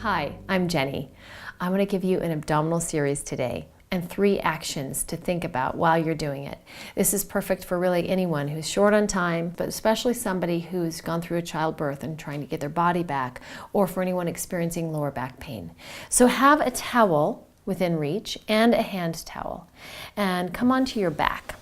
Hi, I'm Jenny. I'm going to give you an abdominal series today and 3 actions to think about while you're doing it. This is perfect for really anyone who's short on time, but especially somebody who's gone through a childbirth and trying to get their body back, or for anyone experiencing lower back pain. So have a towel within reach and a hand towel, and come onto your back.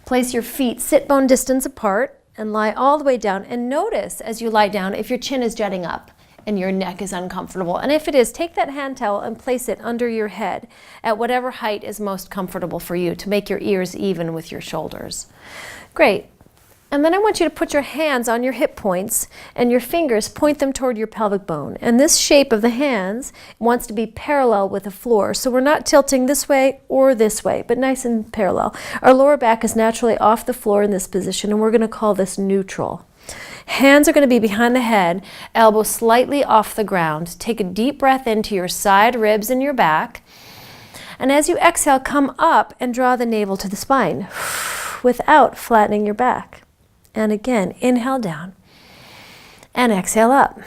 Place your feet sit bone distance apart and lie all the way down, and notice as you lie down if your chin is jutting up and your neck is uncomfortable. And if it is, take that hand towel and place it under your head at whatever height is most comfortable for you to make your ears even with your shoulders. Great. And then I want you to put your hands on your hip points and your fingers point them toward your pelvic bone. And this shape of the hands wants to be parallel with the floor. So we're not tilting this way or this way, but nice and parallel. Our lower back is naturally off the floor in this position, and we're going to call this neutral. Hands are going to be behind the head, elbows slightly off the ground. Take a deep breath into your side ribs and your back. And as you exhale, come up and draw the navel to the spine without flattening your back. And again, inhale down and exhale up.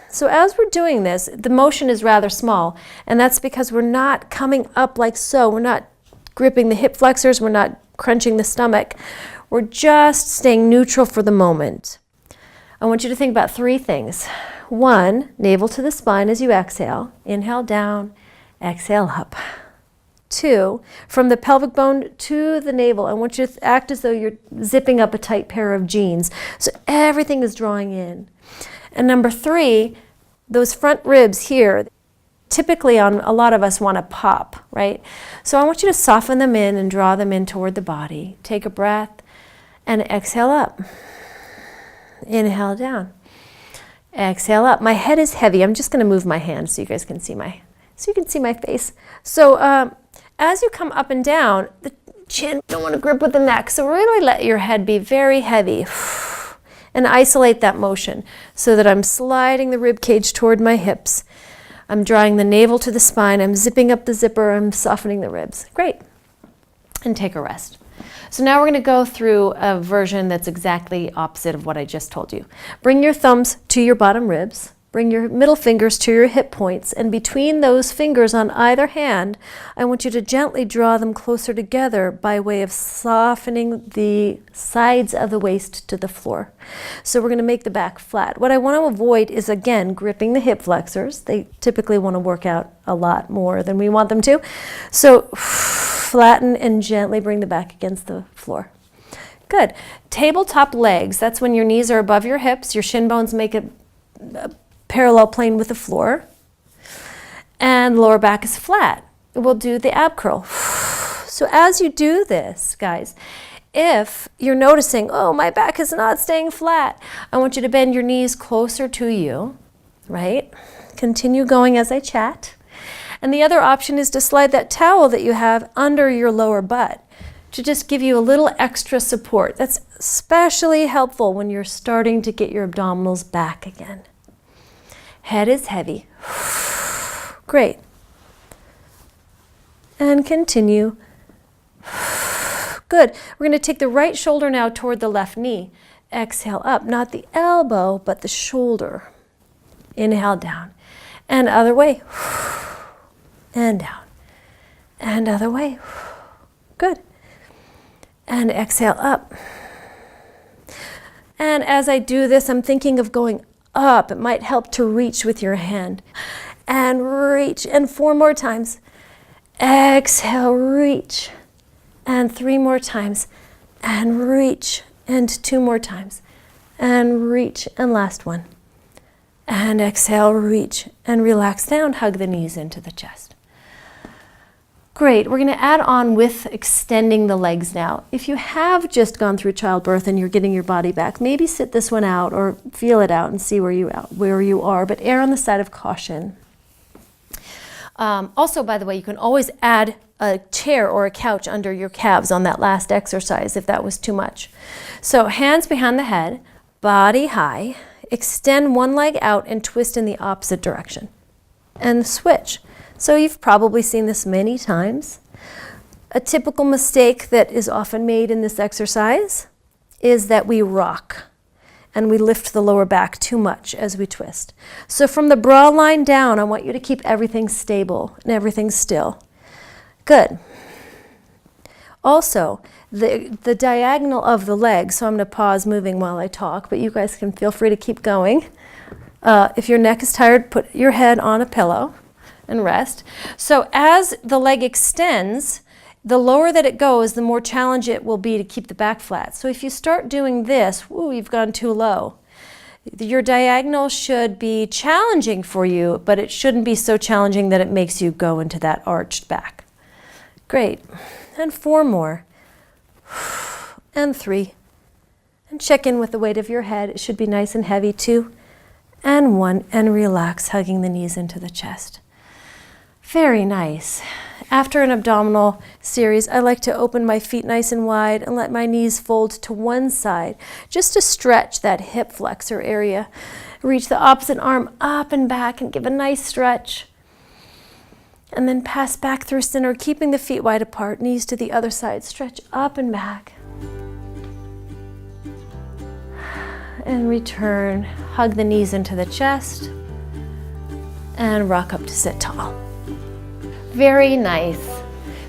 So as we're doing this, the motion is rather small, and that's because we're not coming up like so. We're not gripping the hip flexors. We're not crunching the stomach. We're just staying neutral for the moment. I want you to think about 3 things. 1, navel to the spine as you exhale. Inhale down, exhale up. 2, from the pelvic bone to the navel, I want you to act as though you're zipping up a tight pair of jeans. So everything is drawing in. And number 3, those front ribs here, typically a lot of us want to pop, right? So I want you to soften them in and draw them in toward the body. Take a breath and exhale up. Inhale down. Exhale up. My head is heavy. I'm just going to move my hands so you guys can see my face. So as you come up and down, the chin, don't want to grip with the neck. So really let your head be very heavy and isolate that motion so that I'm sliding the rib cage toward my hips. I'm drawing the navel to the spine. I'm zipping up the zipper. I'm softening the ribs. Great. And take a rest. So now we're going to go through a version that's exactly opposite of what I just told you. Bring your thumbs to your bottom ribs. Bring your middle fingers to your hip points, and between those fingers on either hand, I want you to gently draw them closer together by way of softening the sides of the waist to the floor. So we're going to make the back flat. What I want to avoid is, again, gripping the hip flexors. They typically want to work out a lot more than we want them to. So flatten and gently bring the back against the floor. Good. Tabletop legs, that's when your knees are above your hips, your shin bones make a parallel plane with the floor, and lower back is flat. We'll do the ab curl. So as you do this, guys, if you're noticing, oh, my back is not staying flat, I want you to bend your knees closer to you, right? Continue going as I chat. And the other option is to slide that towel that you have under your lower butt to just give you a little extra support. That's especially helpful when you're starting to get your abdominals back again. Head is heavy. Great. And continue. Good. We're going to take the right shoulder now toward the left knee. Exhale up, not the elbow, but the shoulder. Inhale down. And other way. And down. And other way. Good. And exhale up. And as I do this, I'm thinking of going up. It might help to reach with your hand. And reach. And 4 more times. Exhale, reach. And 3 more times. And reach. And 2 more times. And reach. And last one. And exhale, reach. And relax down. Hug the knees into the chest. Great. We're going to add on with extending the legs now. If you have just gone through childbirth and you're getting your body back, maybe sit this one out or feel it out and see where you are, but err on the side of caution. Also, by the way, you can always add a chair or a couch under your calves on that last exercise if that was too much. So hands behind the head, body high, extend one leg out and twist in the opposite direction. And switch. So you've probably seen this many times. A typical mistake that is often made in this exercise is that we rock. and we lift the lower back too much as we twist. So from the bra line down, I want you to keep everything stable and everything still. Good. Also, the diagonal of the leg, so I'm going to pause moving while I talk, but you guys can feel free to keep going. If your neck is tired, put your head on a pillow and rest. So as the leg extends, the lower that it goes, the more challenge it will be to keep the back flat. So if you start doing this, ooh, you've gone too low. Your diagonal should be challenging for you, but it shouldn't be so challenging that it makes you go into that arched back. Great. And 4 more. And 3. And check in with the weight of your head. It should be nice and heavy. 2. And 1. And relax, hugging the knees into the chest. Very nice. After an abdominal series, I like to open my feet nice and wide and let my knees fold to one side, just to stretch that hip flexor area. Reach the opposite arm up and back and give a nice stretch. And then pass back through center, keeping the feet wide apart, knees to the other side. Stretch up and back. And return. Hug the knees into the chest. And rock up to sit tall. Very nice.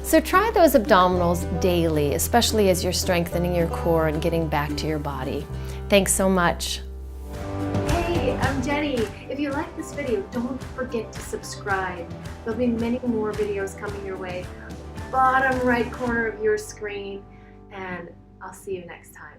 So try those abdominals daily, especially as you're strengthening your core and getting back to your body. Thanks so much. Hey, I'm Jenny. If you like this video, don't forget to subscribe. There'll be many more videos coming your way. Bottom right corner of your screen, and I'll see you next time.